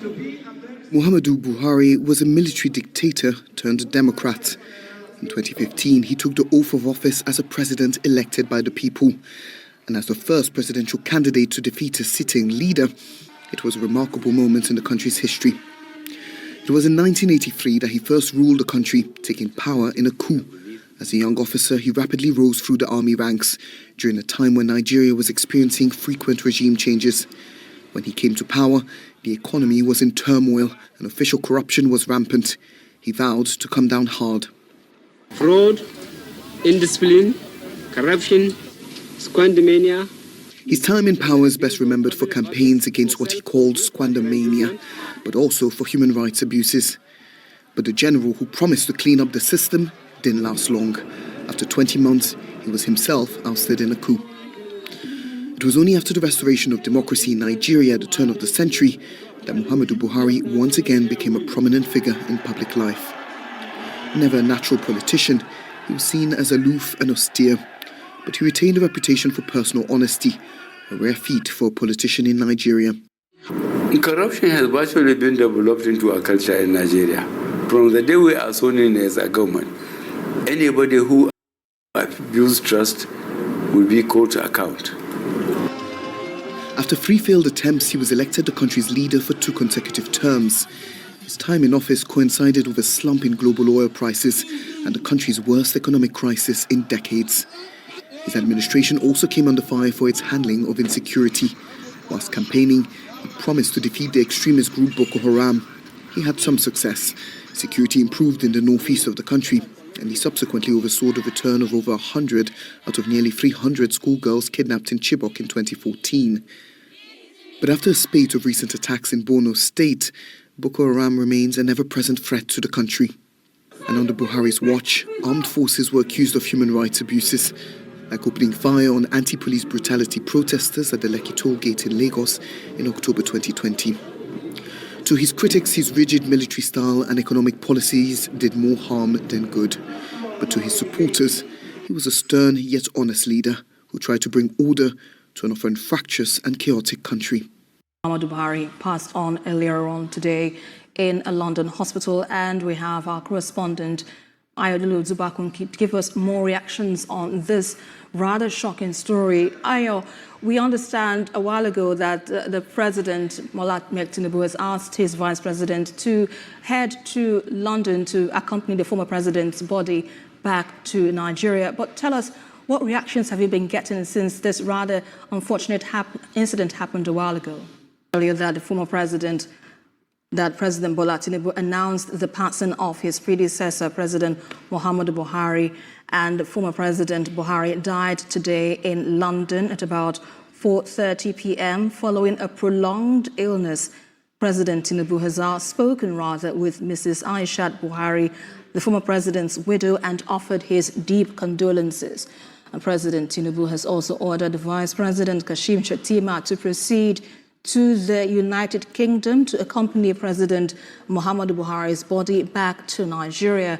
Muhammadu Buhari was a military dictator turned Democrat. In 2015, he took the oath of office as a president elected by the people. And as the first presidential candidate to defeat a sitting leader, it was a remarkable moment in the country's history. It was in 1983 that he first ruled the country, taking power in a coup. As a young officer, he rapidly rose through the army ranks during a time when Nigeria was experiencing frequent regime changes. When he came to power, the economy was in turmoil and official corruption was rampant. He vowed to come down hard. Fraud, indiscipline, corruption, squandermania. His time in power is best remembered for campaigns against what he called squandermania, but also for human rights abuses. But the general who promised to clean up the system didn't last long. After 20 months, he was himself ousted in a coup. It was only after the restoration of democracy in Nigeria at the turn of the century that Muhammadu Buhari once again became a prominent figure in public life. Never a natural politician, he was seen as aloof and austere, but he retained a reputation for personal honesty, a rare feat for a politician in Nigeria. Corruption has virtually been developed into a culture in Nigeria. From the day we are sworn in as a government, anybody who abuses trust will be called to account. After 3 failed attempts, he was elected the country's leader for 2 consecutive terms. His time in office coincided with a slump in global oil prices and the country's worst economic crisis in decades. His administration also came under fire for its handling of insecurity. Whilst campaigning, he promised to defeat the extremist group Boko Haram. He had some success. Security improved in the northeast of the country, and he subsequently oversaw the return of over 100 out of nearly 300 schoolgirls kidnapped in Chibok in 2014. But after a spate of recent attacks in Borno State, Boko Haram remains an ever-present threat to the country. And under Buhari's watch, armed forces were accused of human rights abuses, like opening fire on anti-police brutality protesters at the Lekki toll gate in Lagos in October 2020. To his critics, his rigid military style and economic policies did more harm than good. But to his supporters, he was a stern yet honest leader who tried to bring order to an often fractious and chaotic country. Muhammadu Buhari passed on earlier on today in a London hospital, and we have our correspondent Ayodele Zubakun to give us more reactions on this rather shocking story. Ayo, we understand a while ago that the President, Bola Tinubu, has asked his Vice President to head to London to accompany the former President's body back to Nigeria. But tell us, what reactions have you been getting since this rather unfortunate incident happened a while ago? Earlier that the former President, President Bola Tinubu announced the passing of his predecessor, President Muhammadu Buhari, and former President Buhari died today in London at about 4:30 p.m. following a prolonged illness. President Tinubu has spoken with Mrs. Aishat Buhari, the former president's widow, and offered his deep condolences. And President Tinubu has also ordered Vice President Kashim Shettima to proceed to the United Kingdom to accompany President Muhammadu Buhari's body back to Nigeria.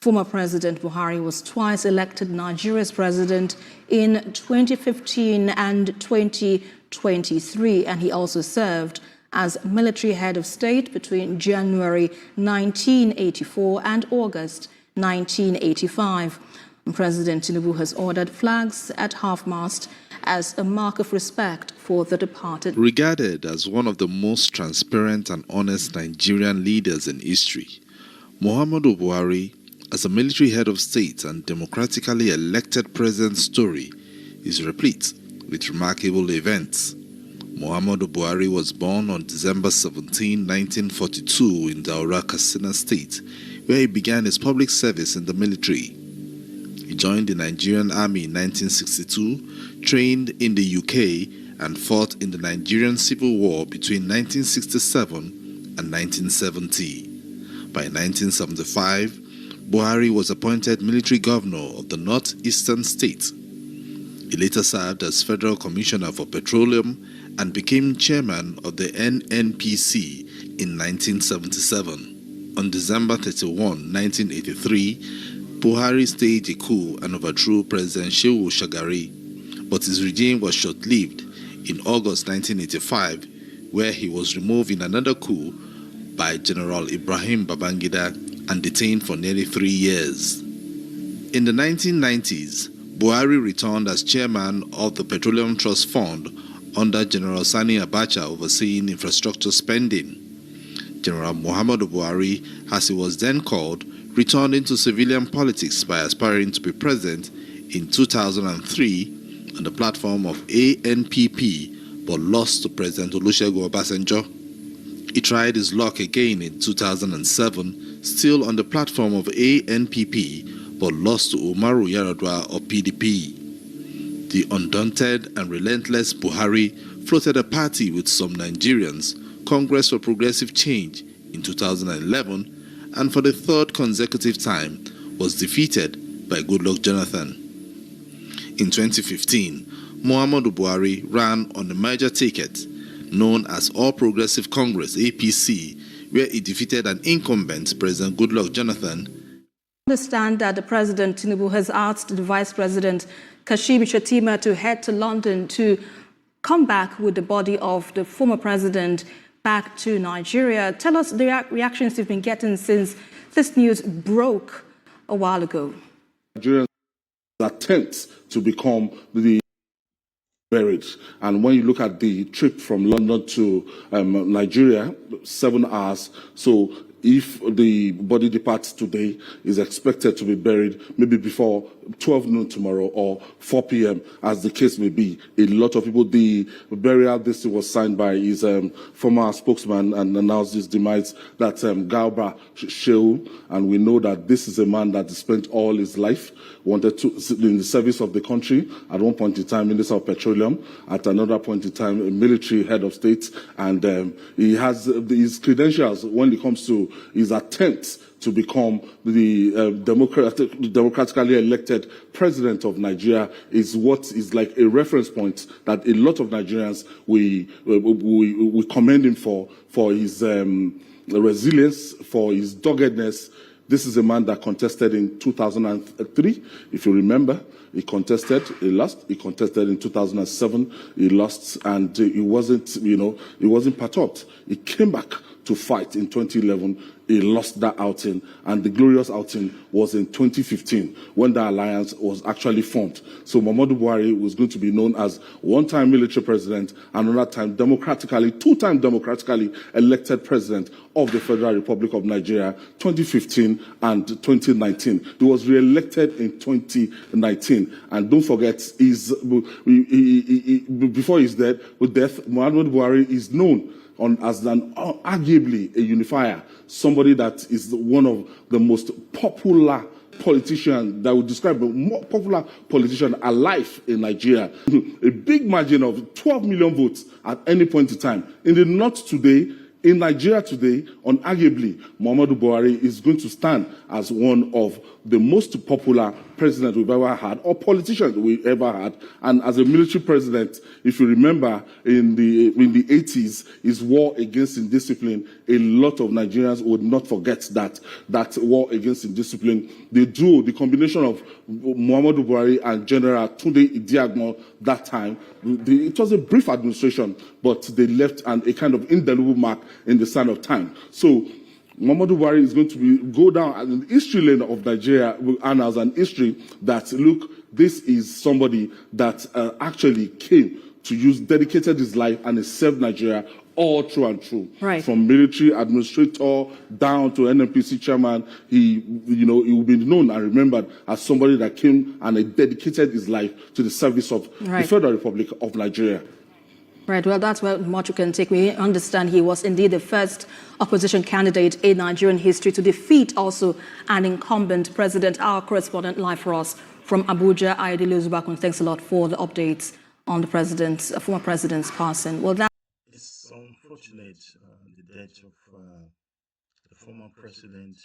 Former President Buhari was twice elected Nigeria's president in 2015 and 2023, and he also served as military head of state between January 1984 and August 1985. President Tinubu has ordered flags at half-mast as a mark of respect for the departed. Regarded as one of the most transparent and honest Nigerian leaders in history, Muhammadu Buhari, as a military head of state and democratically elected president's story, is replete with remarkable events. Muhammadu Buhari was born on December 17, 1942 in Daura, Katsina State, where he began his public service in the military. He joined the Nigerian Army in 1962, trained in the UK, and fought in the Nigerian Civil War between 1967 and 1970. By 1975, Buhari was appointed military governor of the northeastern state. He later served as Federal Commissioner for Petroleum and became chairman of the NNPC in 1977. On December 31, 1983, Buhari staged a coup and overthrew President Shehu Shagari, but his regime was short-lived. In August 1985, where he was removed in another coup by General Ibrahim Babangida and detained for nearly 3 years. In the 1990s, Buhari returned as chairman of the Petroleum Trust Fund under General Sani Abacha overseeing infrastructure spending. General Muhammadu Buhari, as he was then called, returned into civilian politics by aspiring to be president in 2003 on the platform of ANPP, but lost to President Olusegun Obasanjo. He tried his luck again in 2007, still on the platform of ANPP, but lost to Umaru Yar'Adua of PDP. The undaunted and relentless Buhari floated a party with some Nigerians, Congress for Progressive Change, in 2011, and for the third consecutive time was defeated by Goodluck Jonathan. In 2015, Muhammadu Buhari ran on the major ticket known as All Progressive Congress (APC), where he defeated an incumbent President Goodluck Jonathan. I understand that the President Tinubu has asked the Vice President Kashim Shettima to head to London to come back with the body of the former president back to Nigeria. Tell us the reactions you've been getting since this news broke a while ago. Nigerians attempt to become the buried. And when you look at the trip from London to Nigeria, 7 hours. So if the body departs today, is expected to be buried maybe before 12 noon tomorrow or 4 p.m., as the case may be. A lot of people, the burial this was signed by his former spokesman and announced his demise, that Galba Shehu, and we know that this is a man that spent all his life, wanted to in the service of the country, at one point in time Minister of Petroleum, at another point in time a military head of state, and he has his credentials when it comes to his attempts to become the democratically elected president of Nigeria is what is like a reference point that a lot of Nigerians we commend him for his resilience, for his doggedness. This is a man that contested in 2003, if you remember. He contested, he lost. He contested in 2007, he lost, and he wasn't perturbed. He came back to fight in 2011. He lost that outing, and the glorious outing was in 2015 when the alliance was actually formed. So Muhammadu Buhari was going to be known as one-time military president, another time two-time democratically elected president of the Federal Republic of Nigeria, 2015 and 2019. He was re-elected in 2019, and don't forget, before his death, Muhammadu Buhari is known as arguably a unifier, somebody that is one of the most popular politicians, that would describe a more popular politician alive in Nigeria. A big margin of 12 million votes at any point in time. In the North today, in Nigeria today, arguably, Muhammadu Buhari is going to stand as one of the most popular presidents we've ever had, or politicians we've ever had. And as a military president, if you remember, in the 80s, his war against indiscipline, a lot of Nigerians would not forget that war against indiscipline. The combination of Muhammadu Buhari and General Tunde Idiagbon that time, it was a brief administration, but they left a kind of indelible mark in the sand of time. So Muhammadu Buhari is going to go down in the history lane of Nigeria annals and history that, look, this is somebody that actually came to dedicated his life and he served Nigeria all through and through. Right. From military administrator down to NNPC chairman, he will be known and remembered as somebody that came and dedicated his life to the service of the Federal Republic of Nigeria. Right, well, that's what much you can take. We understand he was indeed the first opposition candidate in Nigerian history to defeat also an incumbent president. Our correspondent live for us from Abuja, Ayodele Zubakun. Thanks a lot for the updates on the former president's passing. Well, it's unfortunate, the death of the former president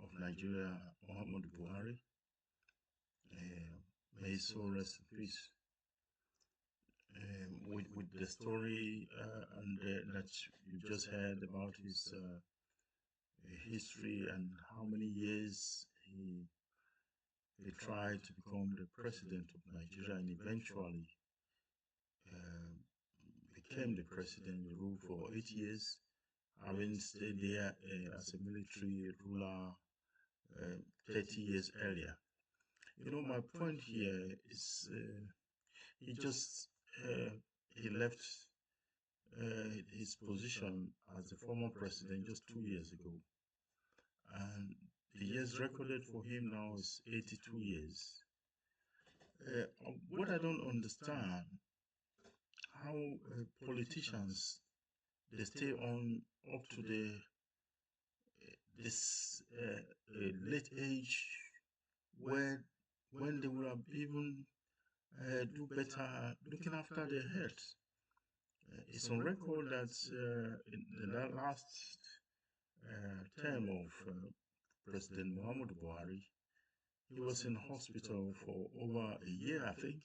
of Nigeria, Muhammadu Buhari. May his soul rest in peace. With the story that you just heard about his history and how many years he tried to become the president of Nigeria and eventually became the president, he ruled for 8 years, having stayed there as a military ruler 30 years earlier. You know, my point here is he just he left his position as the former president just 2 years ago, and the years recorded for him now is 82 years. What I don't understand, how politicians they stay on up to this late age, where when they would have even do better looking after their health. It's on record that in the last term of President Muhammadu Buhari, he was in hospital for over a year, I think,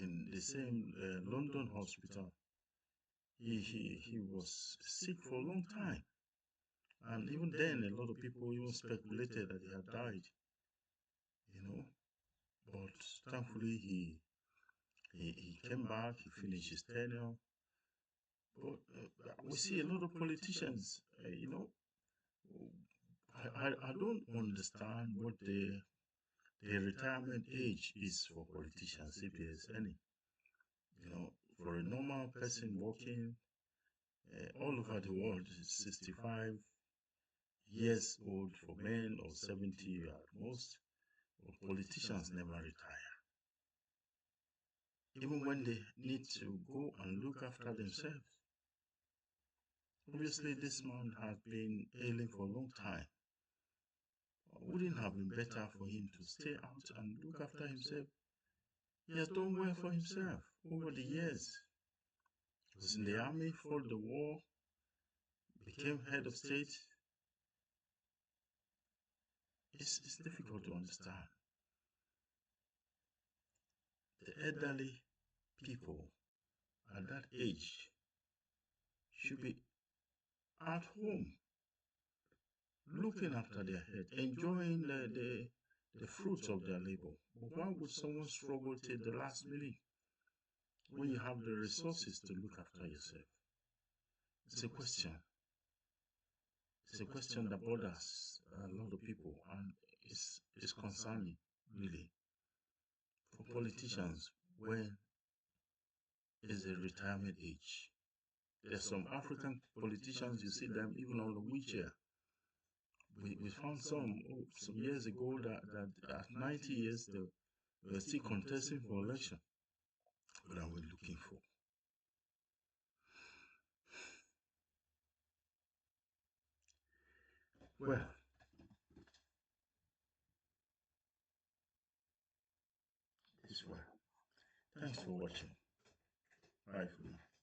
in the same London hospital. He was sick for a long time. And even then, a lot of people even speculated that he had died, you know. But thankfully, he came back, he finished his tenure. But we see a lot of politicians, you know, I don't understand what the retirement age is for politicians, if there is any. You know, for a normal person working all over the world, it's 65 years old for men or 70 at most. But politicians never retire. Even when they need to go and look after themselves. Obviously, this man has been ailing for a long time. Wouldn't have been better for him to stay out and look after himself? He has done well for himself over the years. He was in the army, fought the war, became head of state. It's difficult to understand. The elderly people at that age should be at home, looking after their head, enjoying the fruits of their labor. But why would someone struggle till the last minute when you have the resources to look after yourself? It's a question. It's a question that bothers a lot of people, and it's concerning, really, for politicians. When is the retirement age? There's some African politicians, you see them even on the wheelchair. We found some years ago that at 90 years they were still contesting for election. What are we looking for? Well, this way. Thanks for watching. Bye for now.